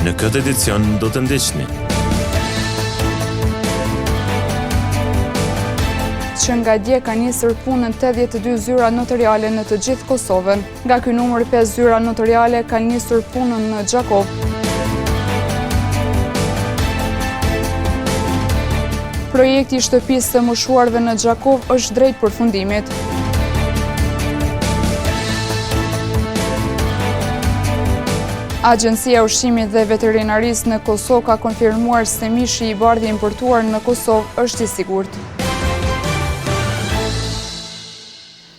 Në këtë edicion do të ndiqni. Që nga dje ka nisur punën 82 zyra notariale në të gjithë Kosovën. Nga ky numër 5 zyra notariale ka nisur punën në Gjakov. Projekti i shtëpisë së moshuarve në Gjakov është drejt përfundimit. Agjencia e Ushqimit dhe Veterinarisë në Kosovë ka konfirmuar se mishi i bardhë importuar në Kosovë është i sigurt.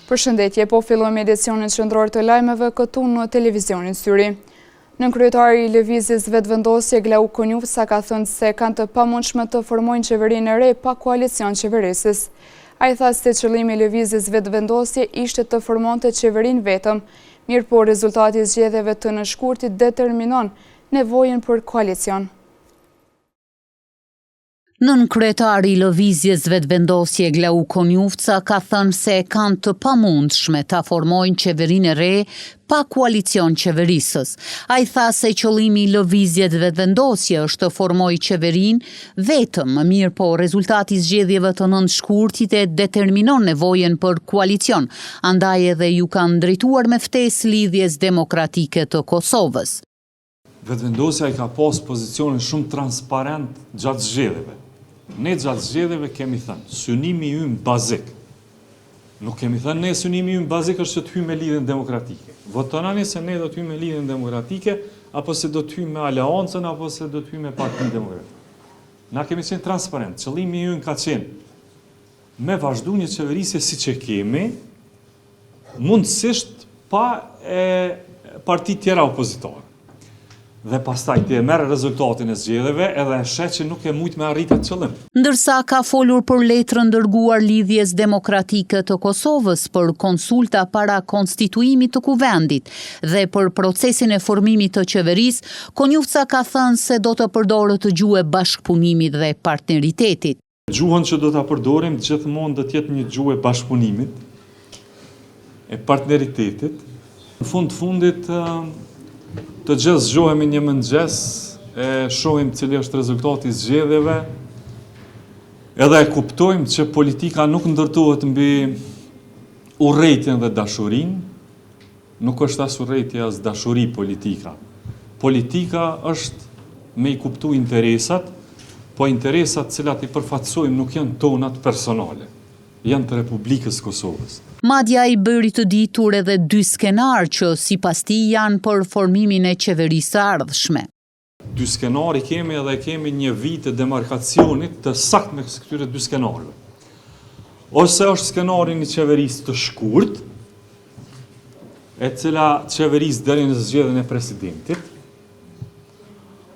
Përshëndetje, po fillojmë edicionin qendror të lajmeve këtu në televizionin Syri. Nënkryetari i lëvizjes vetëvendosje Glau Konjufca ka thënë se kanë të pamundshme të formojnë qeverinë e re pa koalicion qeverisës. Ai tha se qëllimi i lëvizjes vetëvendosje ishte të formonte qeverinë vetëm, mirë po rezultati i zgjedhjeve të nënshkurtit determinon nevojën për koalicion. Nënkryetari i lëvizjes vetëvendosje Glau Konjufca ka thënë se kanë të pamundshme ta formojnë qeverinë e re pa koalicion qeverisës. Ai tha se qëllimi i lëvizjes vetëvendosje është të formojë qeverinë vetëm, mirë po rezultati i zgjedhjeve të nënshkurtit e determinon nevojën për koalicion, andaj edhe ju kanë drejtuar me ftesë lidhjes demokratike të Kosovës. Vetëvendosja i ka pas pozicionin shumë transparent gjatë zgjedhjeve. Ne gjatë zgjedhjeve kemi thënë, synimi ynë bazik. Nuk kemi thënë ne synimi ynë bazik është që të hyjmë me lidhjen demokratike. Votonani se ne do të hyjmë me lidhjen demokratike, apo se do të hyjmë me aleancën, apo se do të hyjmë me Partinë Demokratike. Na kemi qenë transparent. Qëllimi ynë ka qenë me vazhdu një qeverisje si që kemi, mundësisht pa parti tjera opozitore. Dhe pastaj ti e merr rezultatin e zgjedhjeve edhe e sheh që nuk e mujt me arritë atë qëllim. Ndërsa ka folur për letrën dërguar lidhjes demokratike të Kosovës për konsulta para konstituimit të kuvendit dhe për procesin e formimit të qeverisë, Konjufca ka thënë se do të përdorë të gjuhë bashkëpunimit dhe partneritetit. Gjuhën që do ta përdorim gjithmonë do të jetë një gjuhë bashkëpunimit, e partneritetit. Në fundit të gjithë zgjohemi një mëngjes, e shohim cili është rezultati i zgjedhjeve, edhe e kuptojmë që politika nuk ndërtohet mbi urrejtjen dhe dashurinë, nuk është as urrejtje as dashuri politika. Politika është me i kuptu interesat, po interesat cilat i përfaqësojmë nuk janë tonat personale, janë të Republikës Kosovës. Madja i bëri të ditur edhe 2 skenar që sipas tij janë për formimin e qeverisë ardhshme. 2 skenari kemi edhe kemi një vit të demarkacionit të saktë me këtyre 2 skenarëve. Ose është skenari një qeverisë të shkurt, e cila qeverisë deri në zgjedhjen e presidentit,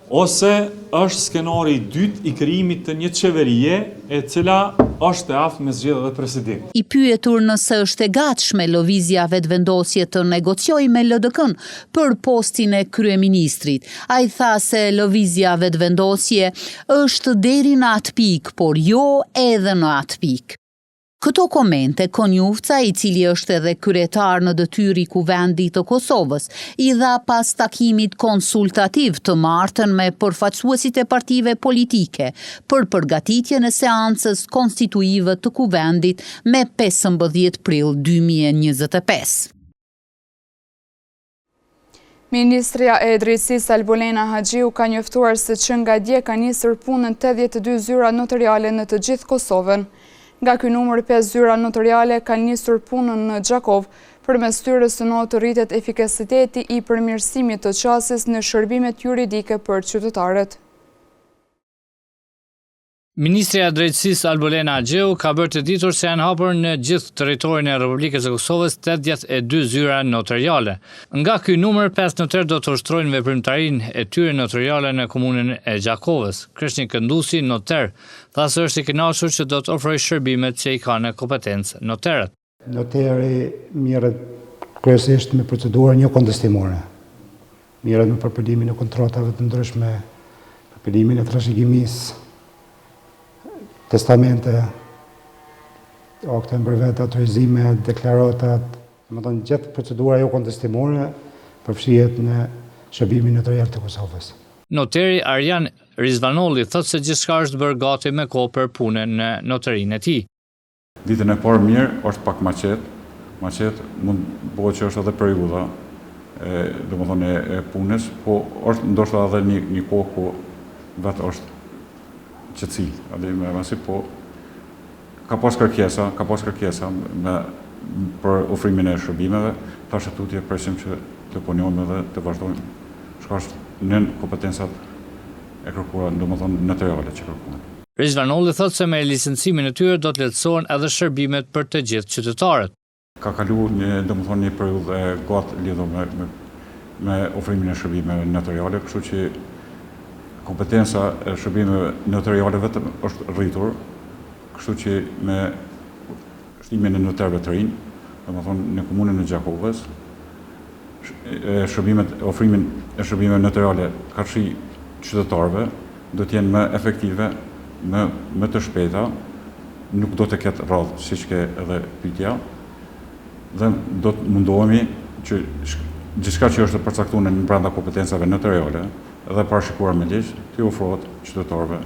ose është skenari i dytë i krijimit të një qeverie e cila është e aftë me zgjedhjet e presidentit. I pyetur nëse është e gatshme lëvizja vetëvendosje të negociojë me LDK-n për postin e kryeministrit, ai tha se lëvizja vetëvendosje është deri në atë pikë, por jo edhe në atë pikë. Këto komente Konjufca, i cili është edhe kryetar në detyrë i Kuvendit të Kosovës, i dha pas takimit konsultativ të martën me përfaqësuesit e partive politike për përgatitjen e seancës konstituive të Kuvendit me 15 prill 2025. Ministria e Drejtësisë Albolena Haxhiu ka njoftuar se që nga dje ka nisur punën 82 zyra notariale në të gjithë Kosovën. Nga ky numër 5 zyra notariale kanë nisur punën në Gjakov, përmes tyre synohet të rritet efikasiteti i përmirësimit të qasjes në shërbimet juridike për qytetarët. Ministria e Drejtësisë Albolena Haxhiu ka bërë të ditur se janë hapur në gjithë territorin e Republikës së Kosovës 82 zyra notariale. Nga ky numër 5 notar do të ushtrojnë veprimtarinë e tyre notariale në komunën e Gjakovës. Krishnik Këndusi, notar, tha se është i kënaqur që do të ofrojë shërbimet që i kanë kompetencë notarët. Notari merret kryesisht me procedura një kontestimore. Merret me përpilimin e kontratave të ndryshme, përpilimin e trashëgimisë, testamente, akte mbërvet, autorizime, deklaratat, domethënë gjithë procedura jo kontestimore përfshihet në shërbimin notarial të Kosovës. Noteri Arjan Rizvanolli thot se gjithçka është bërë gati me kohë për punën në noterinë e tij. Ditën e parë mirë është pak maqet mund bëhet që është edhe periudha domethënë e punës, po është ndoshta edhe një kohë ku vetë është qetësi, edhe me masi, po ka pas kërkesa për ofrimin e shërbimeve, tash tutje presim që të punojmë dhe të vazhdojmë. Shka është në kompetencat e kërkuara, domethënë notariale që kërkuan. Rizvanolli thot se me licencimin e tyre do të lehtësohen edhe shërbimet për të gjithë qytetarët. Ka kaluar një periudhë e gjatë lidhur me ofrimin e shërbimeve notariale, kështu që kompetenca e shërbimeve notariale vetëm është rritur, kështu që me shtimin e notarëve të rinj, domethënë në komunën e Gjakovës, ofrimin e shërbimeve notariale karshi qytetarëve do të jenë më efektive, më të shpejta, nuk do të ketë radhë, siç ke edhe pyetja, dhe do të mundohemi që gjithçka që është përcaktuar në brenda kompetencave notariale dhe parashikuar me ligj, të ofrohet qytetarëve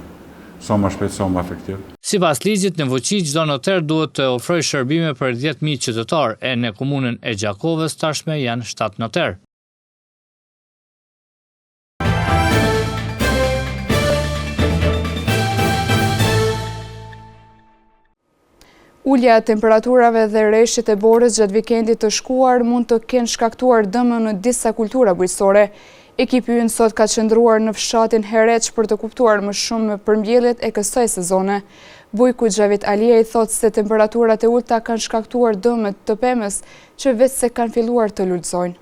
sa më shpejt, sa më efektiv. Sipas ligjit në fuqi, çdo noter duhet të ofrojë shërbime për 10.000 qytetarë, e në komunën e Gjakovës tashmë janë 7 noter. Ulja e temperaturave dhe rreshtit e borës gjatë vikendit të shkuar mund të kenë shkaktuar dëmë në disa kultura bujqësore. Ekipi ynë sot ka qëndruar në fshatin Hereq për të kuptuar më shumë për mbjelljet e kësaj sezone. Bujku Xhavit Aliej thot se temperaturat e ulta kanë shkaktuar dëmet të pemës që vetë se kanë filluar të lulëzojnë.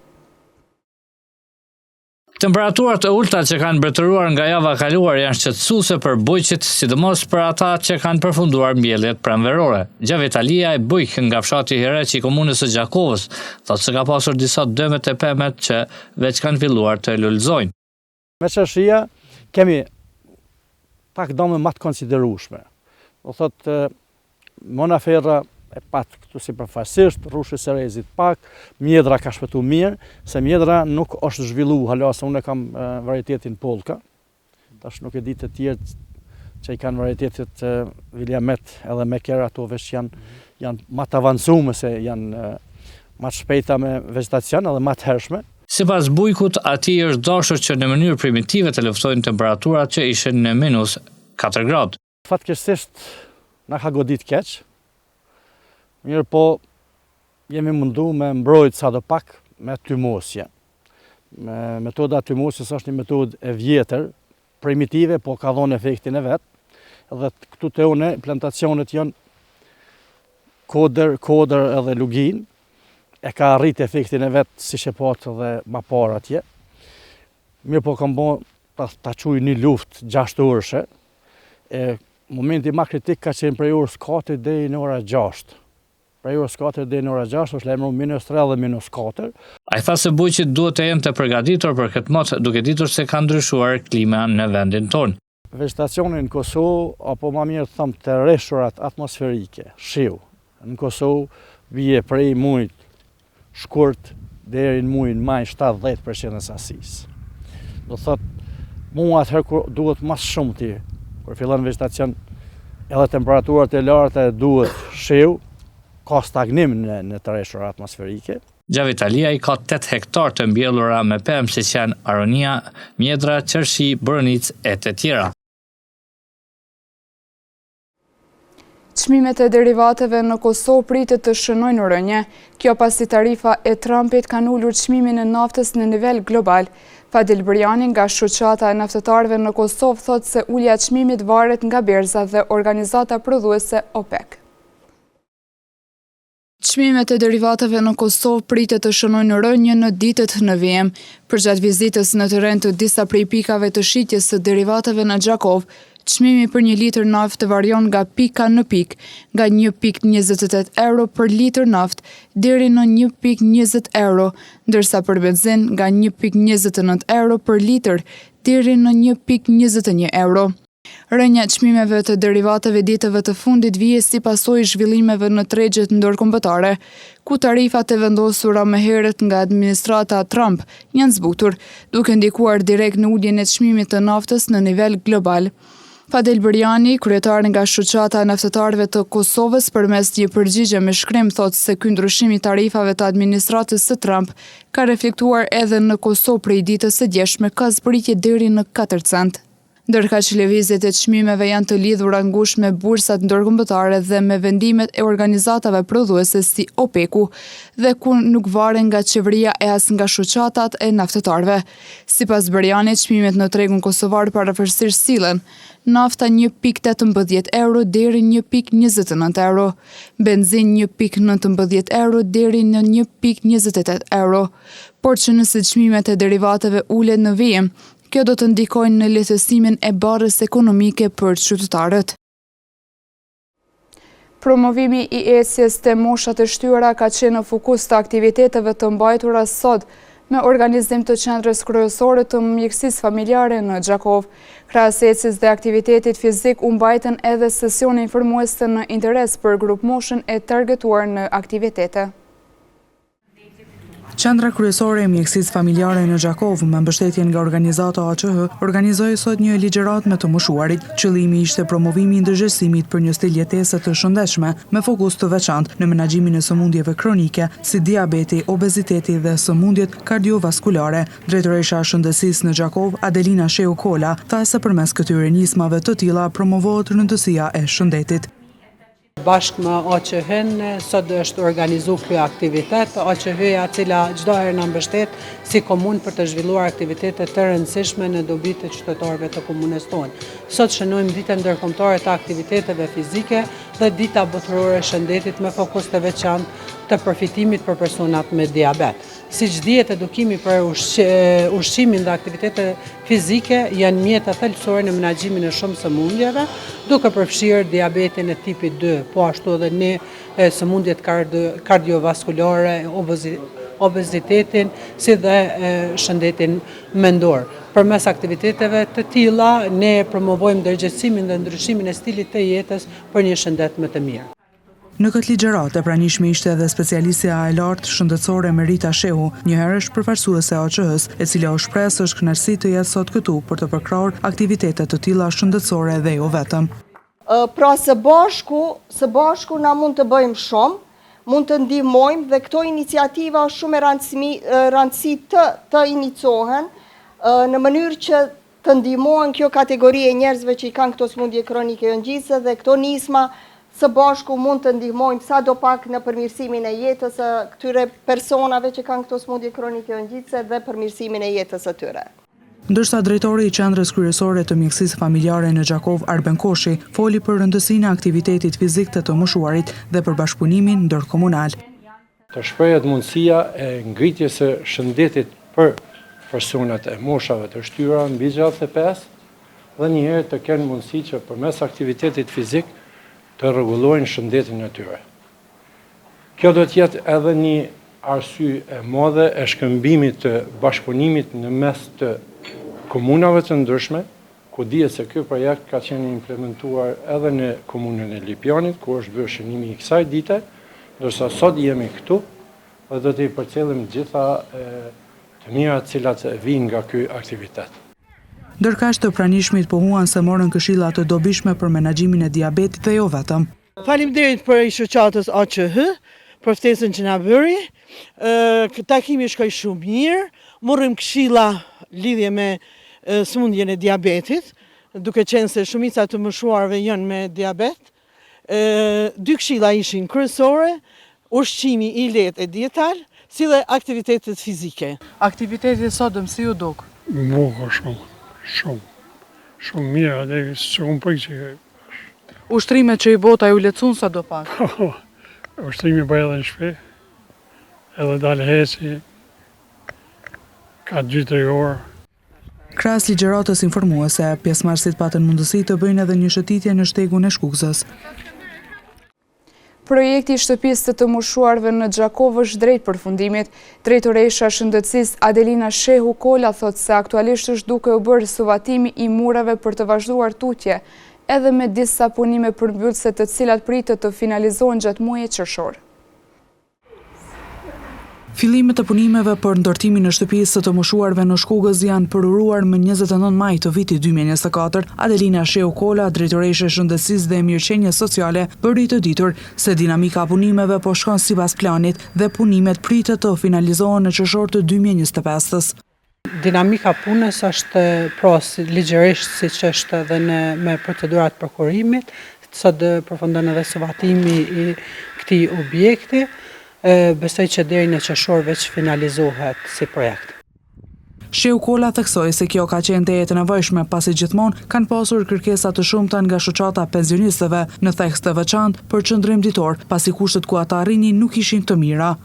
Temperaturat e ulta që kanë mbretëruar nga java kaluar janë shqetësuese për bujqit, sidomos për ata që kanë përfunduar mbjelljet pranverore. Xhavit Aliej, bujk nga fshati Hereq i komunës së Gjakovës, thotë se ka pasur disa dëmet e pemet që veç kanë filluar të lulëzojnë. Me qashia kemi pak dëme më të konsiderueshme. Do thotë Monaferra e pat këtu sipërfaqësisht, rrushi Serezit pak, mjedra ka shpëtu mirë, se mjedra nuk është zhvillu hala, se unë kam varietetin Polka, tash nuk e di të tjerë që i kanë varietetit Viljamet edhe Meker, ato veç janë më të avancume, se janë më të shpejta me vegetacion edhe më të hershme. Sipas bujkut, atij është dashur që në mënyrë primitive të luftojnë temperaturat që ishin në -4 gradë. Fatkeqësisht na ka godit keq. Mirë po, jemi mundu me mbrojt sa do pak me tymosje. Metoda tymosjes është një metodë e vjetër, primitive, po ka dhonë efektin e vetë. Edhe këtu të une, plantacionet janë koder edhe lugin, e ka arrit efektin e vetë si shepat edhe ma parë atje. Mirë po kam bo ta quj një luft 6 orëshe, momenti ma kritik ka qenë prej orës 4 dhe në ora 6. Prej orës 4 dhe në ora 6 është lajmëruar -3 dhe -4. Ai tha se bujqit duhet të jenë të përgatitur për këtë motë, duke ditur se ka ndryshuar klima në vendin tonë. Vegetacioni në Kosovë, apo më mirë thëmë të rreshurat atmosferike, shiu, në Kosovë vije prej mujt shkurt deri në mujt maj 70% e sasisë. Do thotë, mua atëherë duhet mas shumë ti, kur fillon vegetacion, edhe temperaturat e larta duhet shiu, ka stagnim në të rreshura atmosferike. Xhavit Aliej ka 8 hektar të mbjellura me pemë, si që janë aronia, mjedra, qershi, boronicë e të tjera. Çmimet e derivateve në Kosovë pritet të shënojnë rënje. Kjo pasi tarifa e Trumpit kanë ulur çmimin e naftës në nivel global. Fadil Briani nga shoqata e naftëtarëve në Kosovë thotë se ulja e çmimit varet nga berza dhe organizata prodhuese OPEC. Çmimet e derivateve në Kosovë pritet të shënojnë rënje në ditët në vijim. Përgjatë vizitës në terren të disa prej pikave të shitjes së derivateve në Gjakovë, çmimi për 1 litër naftë varion nga pika në pik, nga 1,28 euro për litër naftë deri në 1,20 euro, ndërsa për benzin nga 1,29 euro për litër deri në 1,21 euro. Rënja e çmimeve të derivateve ditëve të fundit vije si pasojë zhvillimeve në tregjet ndërkombëtare, ku tarifat e vendosura më herët nga administrata Trump janë zbutur, duke ndikuar direkt në uljen e çmimit të naftës në nivel global. Fadel Beriani, kryetar nga Shoqata e Naftatarëve të Kosovës, përmes një përgjigje me shkrim thotë se ky ndryshim i tarifave të administratës së Trump ka reflektuar edhe në Kosovë prej ditës së djeshme, ka zbritje deri në 4 cent. Ndërkaq lëvizjet e çmimeve janë të lidhura ngushtë me bursat ndërkombëtare dhe me vendimet e organizatave prodhuese si OPEC-u, dhe ku nuk varen nga qeveria e as nga shoqatat e naftatarëve. Sipas Berianit, çmimet në tregun kosovar parafërsisht sillen nafta 1.18 euro deri 1.29 euro, benzin 1.19 euro deri në 1.28 euro, por që nëse çmimet e derivateve ulet në vijim, kjo do të ndikojnë në lehtësimin e barrës ekonomike për qytetarët. Promovimi i ecjes te moshat e shtyra ka qenë në fokus të aktiviteteve të mbajtura sot me organizim të qendrës kryesore të mjekësisë familjare në Gjakov. Krahas ecjes dhe aktivitetit fizik u mbajtën edhe sesione informuese në interes për grup moshën e targetuar në aktivitete. Qendra kryesore e mjekësisë familjare në Gjakov, me mbështetjen nga organizata AQH, organizoi sot një ligjëratë me të moshuarit. Qëllimi ishte promovimi i ndërgjegjësimit për një stil jetese të shëndetshme, me fokus të veçantë në menaxhimin e sëmundjeve kronike, si diabeti, obeziteti dhe sëmundjet kardiovaskulare. Drejtoresha e shëndetësisë në Gjakov, Adelina Sheu Kola, tha se përmes këtyre nismave të tilla promovohet rëndësia e shëndetit. Bashkë me AQH-n, sot është organizu kjo aktivitet, AQH-ja cila çdo herë na mbështet si komunë për të zhvilluar aktivitete të rëndësishme në dobi të qytetarëve të komunës tonë. Sot shënojmë ditën ndërkombëtare të aktiviteteve fizike dhe dita botërore e shëndetit me fokus të veçantë të përfitimit për personat me diabet. Siç dihet, edukimi për ushqimin dhe aktivitetet fizike janë mjete thelbësore në menaxhimin e shumë sëmundjeve, duke përfshirë diabetin e tipit 2, po ashtu edhe në sëmundjet kardiovaskulare, obezitetin, si dhe shëndetin mendor. Përmes aktiviteteve të tilla, ne promovojmë ndërgjegjësimin dhe ndryshimin e stilit të jetës për një shëndet më të mirë. Në këtë ligjëratë e pranishme ishte edhe specialistja e lartë shëndetësore Merita Shehu, një herësh përfaqësuese e AQH-s, e cila u shpreh se është kënaqësi të jetë sot këtu për të përkrahur aktivitete të tilla shëndetësore dhe jo vetëm. Pra së bashku na mund të bëjmë shumë, mund të ndihmojmë dhe këto iniciativa është shumë e rëndësi të inicohen në mënyrë që të ndihmohen kjo kategori e njerëzve që i kanë këto sëmundje kronike jo ngjitse dhe këto nisma së bashku mund të ndihmojnë sado pak në përmirësimin e jetës së këtyre personave që kanë këto sëmundje kronike jo ngjitse dhe përmirësimin e jetës së tyre. Ndërsa drejtori i qendrës kryesore të mjekësisë familjare në Gjakov, Arben Koshi, foli për rëndësinë e aktivitetit fizik të moshuarit dhe për bashkëpunimin ndërkomunal. Të shprehet mundësia e ngritjes së shëndetit për personat e moshave të shtyra mbi 65 dhe njëherë të kenë mundësi që përmes aktivitetit fizik të rregullojnë shëndetin e tyre. Kjo do të jetë edhe një arsye e madhe e shkëmbimit të bashkëpunimit në mes të komunave të ndryshme, ku dihet se ky projekt ka qenë implementuar edhe në komunën e Lipjanit, ku është bërë shënimi i kësaj dite, ndërsa sot jemi këtu dhe do t'i përcjellim gjitha të mirat cilat vijnë nga ky aktivitet. Ndërkaq të pranishmit pohuan se morën këshilla të dobishme për menaxhimin e diabetit dhe jo vetëm. Faleminderit për shoqatës AQH, për ftesën që na bëri. Takimi shkoi shumë mirë, morëm këshilla lidhje me sëmundjen e diabetit, duke qenë se shumica të moshuarve janë me diabet. 2 këshilla ishin kryesore, ushqimi i lehtë e dietal, si dhe aktivitetet fizike. Aktiviteti sot si u duk? Bukur shumë mirë, dhe shumë përgjë. Ushtrimet që i bota ju lehtësuan sa do pak? Ushtrimi bëj edhe në shtëpi, edhe dalë heci, ka 2-3 orë. Krahas ligjëratës informuese, pjesëmarrësit patën mundësi të bëjnë edhe një shëtitje në shtegun e Shkukzës. Projekti i shtëpisë të moshuarve në Gjakov është drejt përfundimit. Drejtoresha Shëndetësisë Adelina Shehu Kola thotë se aktualisht është duke u bërë suvatimi i murave për të vazhduar tutje, edhe me disa punime përmbyllëse të cilat pritet të finalizohen gjatë muajit qershor. Fillimet e punimeve për ndërtimin e shtëpisë të moshuarve në Shkugës janë përuruar më 29 maj të vitit 2024. Adelina Shehu Kola, drejtoreshe e Shëndetësisë dhe Mirëqenies Sociale, bëri të ditur se dinamika e punimeve po shkon sipas planit dhe punimet pritet të finalizohen në qershor të 2025-s. Dinamika punës është ligjërisht siç është edhe me procedurat prokurimit, sot përfundon edhe suvatimi i këtij objekti. Besoj që deri në qershor veç finalizohet si projekt. Shehu Kola theksoi se kjo ka qenë teje e nevojshme pasi gjithmonë kanë pasur kërkesa të shumta nga shoqata pensionistëve në theks të veçantë për qëndrim ditor, pasi kushtet ku ata arrinin nuk ishin të mira.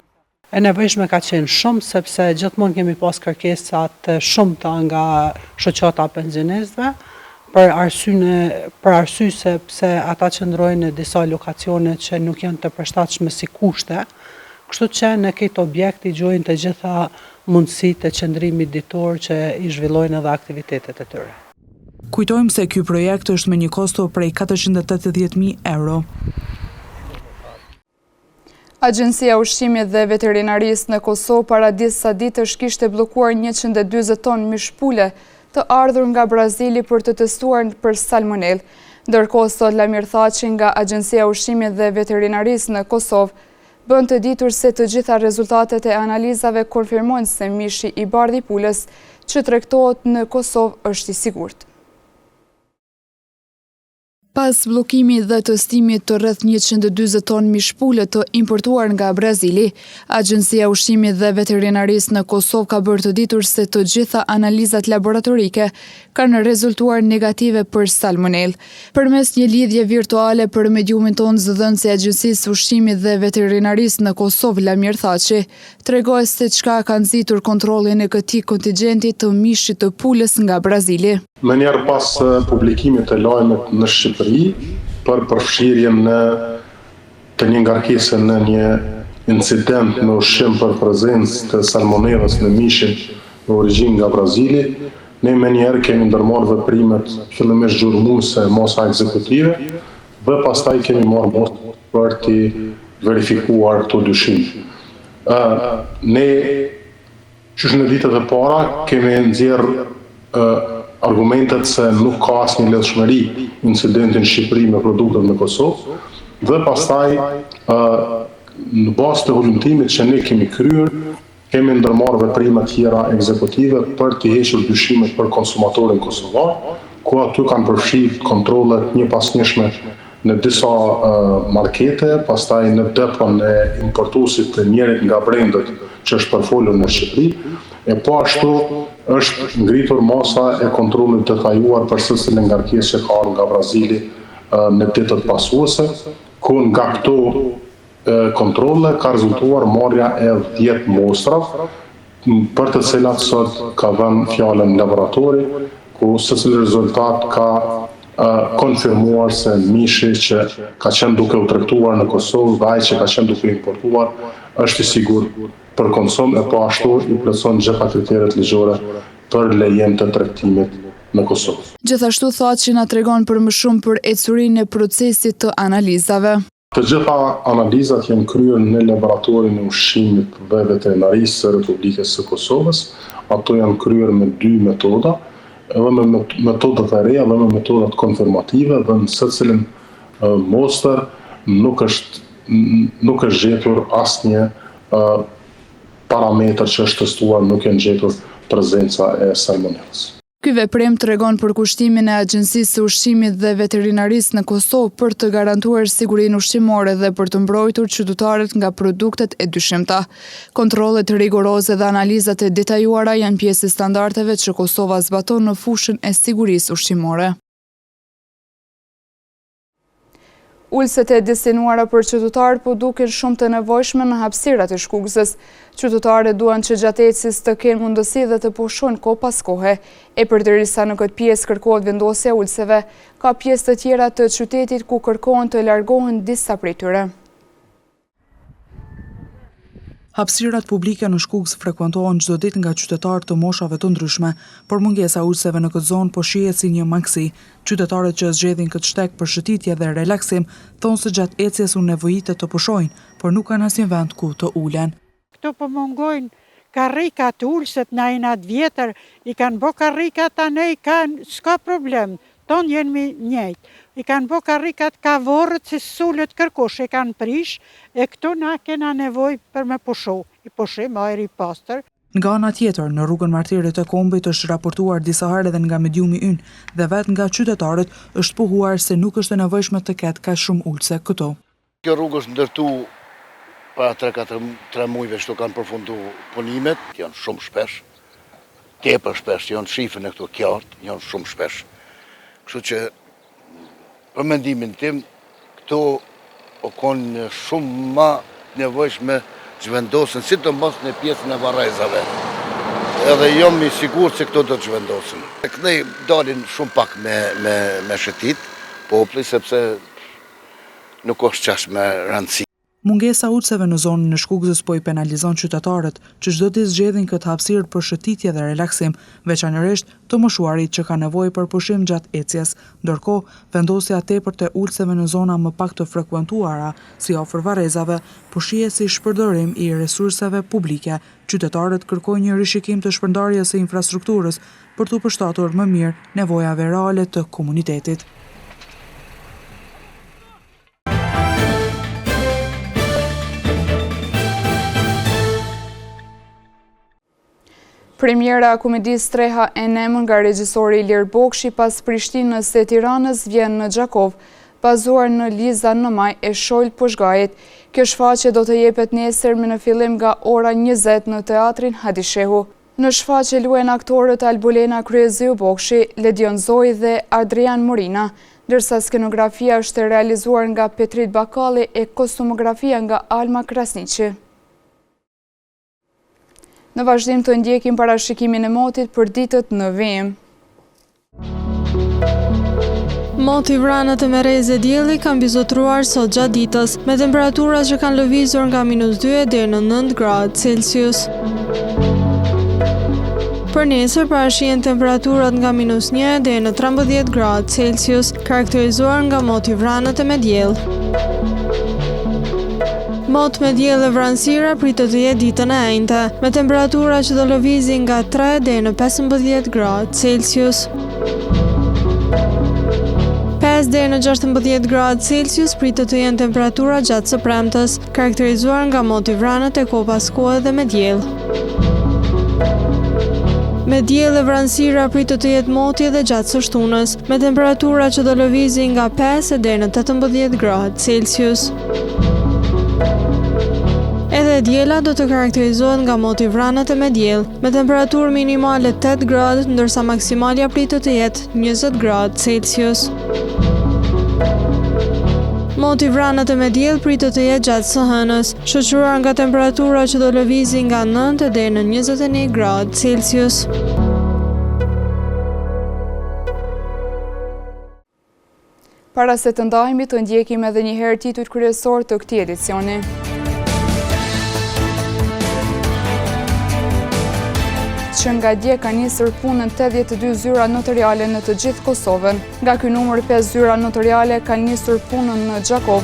E nevojshme ka qenë shumë sepse gjithmonë kemi pas kërkesa të shumta nga shoqata pensionistëve për arsye sepse ata qëndrojnë në disa lokacione që nuk janë të përshtatshme si kushte. Kështu që në këtë objekt i gjojnë të gjitha mundësitë e qëndrimit ditor që i zhvillojnë edhe aktivitetet e tyre. Kujtojmë se ky projekt është me një kosto prej 480.000 euro. Agjencia Ushqimit dhe Veterinarisë në Kosovë para disa ditësh kishte bllokuar 140 tonë mishpule të ardhur nga Brazili për të testuar për salmonell. Ndërkohë sot Lamir Thaçi nga Agjencia Ushqimit dhe Veterinarisë në Kosovë bën të ditur se të gjitha rezultatet e analizave konfirmojnë se mishi i bardh i pulës që tregtohet në Kosovë është i sigurt. Pas bllokimit dhe testimit të rreth 140 tonë mishpule të importuar nga Brazili, Agjencia Ushqimit dhe Veterinarisë në Kosovë ka bërë të ditur se të gjitha analizat laboratorike kanë rezultuar negative për salmonell. Përmes një lidhje virtuale për mediumin tonë, zëdhënësi i Agjencisë Ushqimit dhe Veterinarisë në Kosovë, Lamir Thaçi, tregoi se çka ka nxitur kontrollin e këtij kontingjenti të mishit të pulës nga Brazili. Më njerë pas publikimit të lajmet në Shqipëri për përfshirjen të një ngarkese në një incident me ushqim për prezencë të salmonellës në mishin në origjinë nga Brazili, ne më njerë kemi ndërmarrë veprimet fillimisht gjurmëse mosa ekzekutive dhe pastaj kemi marrë mos për të verifikuar këto dyshime. Ne qysh në ditët e para kemi nxjerrë argumentet se nuk ka asnjë lidhshmëri incidentin në Shqipëri me produktet në Kosovë dhe pastaj në bazë të hulumtimit që ne kemi kryer, kemi ndërmarrë veprime tjera ekzekutive për të hequr dyshimet për konsumatorin kosovar, ku aty kanë përfshirë kontrollet një pas njëshme në disa markete, pastaj në depon e importuesit të njerit nga brendet që është përfolur në Shqipëri, e po ashtu është ngritur masa e kontrollit detajuar për secilën ngarkesë që ka ardhur nga Brazili në ditët pasuese, ku nga këto kontrolle ka rezultuar marrja e 10 mostrave, për të cilat sot ka vënë fjalën laboratori, ku secili rezultat ka konfirmuar se mishi që ka qenë duke u tregtuar në Kosovë dhe ai që ka qenë duke importuar është i sigurt për konsum e po ashtu i plotson gjitha kriteret ligjore për lejem të tregtimit në Kosovë. Gjithashtu Thaçi na tregon për më shumë për ecurinë e procesit të analizave. Të gjitha analizat janë kryer në laboratorin e ushqimit dhe veterinarisë së Republikës së Kosovës. Ato janë kryer me 2 metoda, edhe me metodat e reja dhe me metodat konfirmative dhe në secilin mostër nuk është gjetur asnjë parametër që është testuar, nuk janë gjetur prezenca e salmonellës. Ky veprim tregon për kushtimin e Agjencisë së Ushqimit dhe Veterinarisë në Kosovë për të garantuar sigurinë ushqimore dhe për të mbrojtur qytetarët nga produktet e dyshimta. Kontrollet rigoroze dhe analizat e detajuara janë pjesë e standardeve që Kosova zbaton në fushën e sigurisë ushqimore. Ulset e destinuara për qytetarët po duken shumë të nevojshme në hapësirat e Shkugësës. Qytetarët duan që gjatë ecjes të kenë mundësi dhe të pushojnë kohë pas kohe. E përderisa në këtë pjesë kërkohet vendosja e ulseve, ka pjesë të tjera të qytetit ku kërkohen të largohen disa prej tyre. Hapësirat publike në Shkugës frekuentohen çdo ditë nga qytetarë të moshave të ndryshme, por mungesa ulëseve në këtë zonë po shihet si një mangësi. Qytetarët që zgjedhin këtë shtek për shëtitje dhe relaksim thonë se gjatë ecjes u nevojitet të pushojnë, por nuk kanë asnjë vend ku të ulen. Këto po mungojnë karrikat ulëset na inat vjetër, i kanë bo karrikat anej kanë, s'ka problem, tonë jenë njëjtë. I kanë bo karrikat ka vorët si sullet kërkush, i kanë prish, e këtu na kena nevoj për me pushu. I pushim ajri i pastër. Nga ana tjetër, në rrugën Martirit të Kombit është raportuar disa herë edhe nga mediumi ynë dhe vetë nga qytetarët është pohuar se nuk është e nevojshme të ketë kaq shumë ulse këto. Kjo rrugë është ndërtu para 3 muajve që kanë përfundu punimet, janë shumë shpesh, tepër shpesh, janë shifën e këto qartë, janë shumë shpesh. Kështu që për mendimin tim, këto o konë shumë ma nevojshme zhvendosin, si të mos në pjesën e varrezave. Edhe jam i sigurt se këto do të zhvendosin. Kënej dalin shumë pak me shëtit, populli, sepse nuk është qash me rëndësi. Mungesa ulëseve në zonën e Shkugës po i penalizon qytetarët që çdo ditë zgjedhin këtë hapësirë për shëtitje dhe relaksim, veçanërisht të moshuarit që kanë nevojë për pushim gjatë ecjes. Ndërkohë, vendosja tepërt e ulëseve në zona më pak të frekuentuara, si afër varrezave, po shihet si shpërdorim i resurseve publike. Qytetarët kërkojnë një rishikim të shpërndarjes së infrastrukturës për të përshtatur më mirë nevojave reale të komunitetit. Premiera komedisë Streha e Nemën nga regjisori Ilir Bokshi pas Prishtinës e Tiranës vjen në Gjakov, bazuar në Liza në Maj e Shojl Poshgajit. Kjo shfaqje do të jepet nesër në fillim nga ora 20 në teatrin Hadishehu. Në shfaqje luajnë aktorët Albolena Kryeziu Bokshi, Ledion Zoj dhe Adrian Morina, ndërsa skenografia është realizuar nga Petrit Bakalli e kostumografia nga Alma Krasniqi. Në vazhdim të ndjekim parashikimin e motit për ditët në vijim. Moti vranët e merreze dielli kanë bizotruar sot gjatë ditës, me temperaturat që kanë lëvizur nga -2 deri në 9 gradë Celsius. Për nesër parashihen temperaturat nga -1 deri në 13 gradë Celsius, karakterizuar nga moti vranët e me diell. Mot me diell e vranësira pritet të jetë ditën e enjte, me temperatura që do lëvizin nga 3 deri në 15 gradë Celsius. 5 deri në 16 gradë Celsius pritet të jenë temperatura gjatë së premtes, karakterizuar nga moti vranët e kopaskuar dhe me diell. Me diell e vranësira pritet të jetë moti edhe gjatë së shtunës, me temperatura që do lëvizin nga 5 deri në 18 gradë Celsius. Edhe diela do të karakterizohet nga moti vranët e me diell, me temperaturë minimale 8 gradë, ndërsa maksimalja pritet të jetë 20 gradë Celsius. Moti vranët e me diell pritet të jetë gjatë së hënës, shoqëruar nga temperatura që do lëvizin nga 9 deri në 21 gradë Celsius. Para se të ndajemi, të ndjekim edhe një herë titujt kryesor të këtij edicioni. Që nga dje ka nisur punën 82 zyra notariale në të gjithë Kosovën. Nga ky numër 5 zyra notariale kanë nisur punën në Gjakov.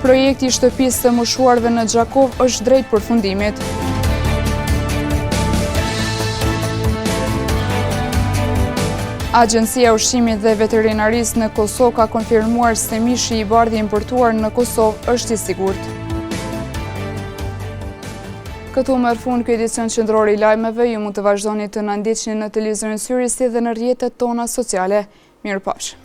Projekti i shtëpisë së moshuarve në Gjakov është drejt përfundimit. Agjencia e Ushqimit dhe Veterinarisë në Kosovë ka konfirmuar se mishi i bardhë importuar në Kosovë është i sigurt. Këtu merr fund ky edicion qendror i lajmeve. Ju mund të vazhdoni të na ndiqni në televizionin Syri si dhe në rrjetet tona sociale. Mirupafshim.